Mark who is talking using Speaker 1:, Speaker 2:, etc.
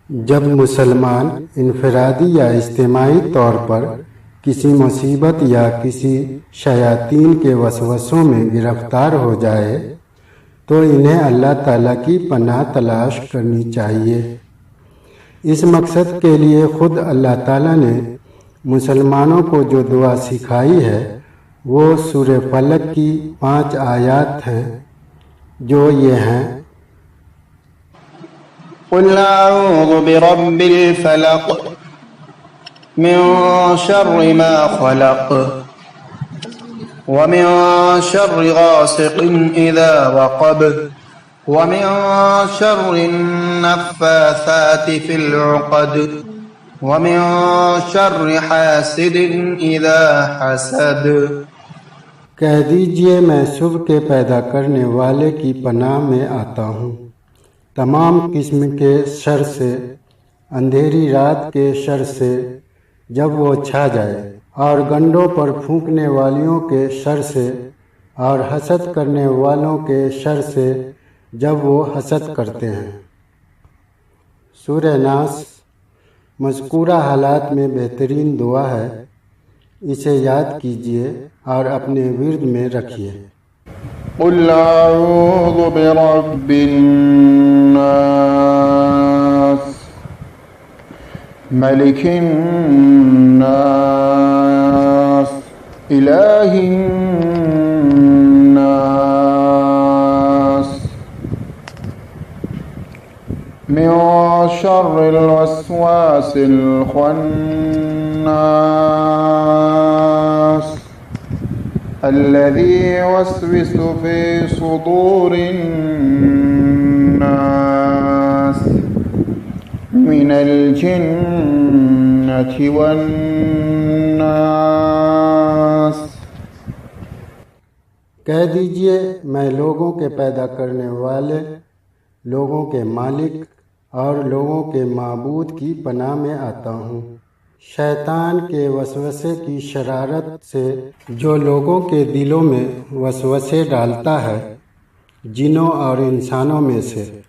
Speaker 1: जब मुसलमान इनफरादी या इज्तिमाई तौर पर किसी मुसीबत या किसी शयातीन के वसवसों में गिरफ्तार हो जाए तो इन्हें अल्लाह ताला की पनाह तलाश करनी चाहिए। इस मकसद के लिए खुद अल्लाह ताला ने मुसलमानों को जो दुआ सिखाई है वो सूरह फलक की 5 आयत हैं, जो ये हैं:
Speaker 2: कुल अऊज़ु बिरब्बिल फलक मिन शर्रि मा खलक व मिन शर्रि गासिकिन इज़ा वक़ब व मिन शर्रि नफ़्फ़ासाति फिल उक़द व मिन शर्रि हासिदिन इज़ा हसद।
Speaker 1: कह दीजिए, मैं शुभ के पैदा करने वाले की पनाह में आता हूँ, तमाम किस्म के शर से, अंधेरी रात के शर से जब वो छा जाए, और गंडों पर फूंकने वालियों के शर से, और हसद करने वालों के शर से जब वो हसद करते हैं। सूरह नास मज़कूरा हालात में बेहतरीन दुआ है। इसे याद कीजिए और अपने विर्द में रखिए।
Speaker 2: कुल अऊज़ु बिरब्बिन नास मलिकिन नास इलाहिन नास मिन शर्रिल वस्वासिल खन्नास अल्लज़ी युवस्विसु फ़ी सुदूरिन नास मिनल जिन्नति वन नास।
Speaker 1: कह दीजिए, मैं लोगों के पैदा करने वाले, लोगों के मालिक और लोगों के माबूद की पनाह में आता हूँ, शैतान के वसवसे की शरारत से जो लोगों के दिलों में वसवसे डालता है, जिनों और इंसानों में से।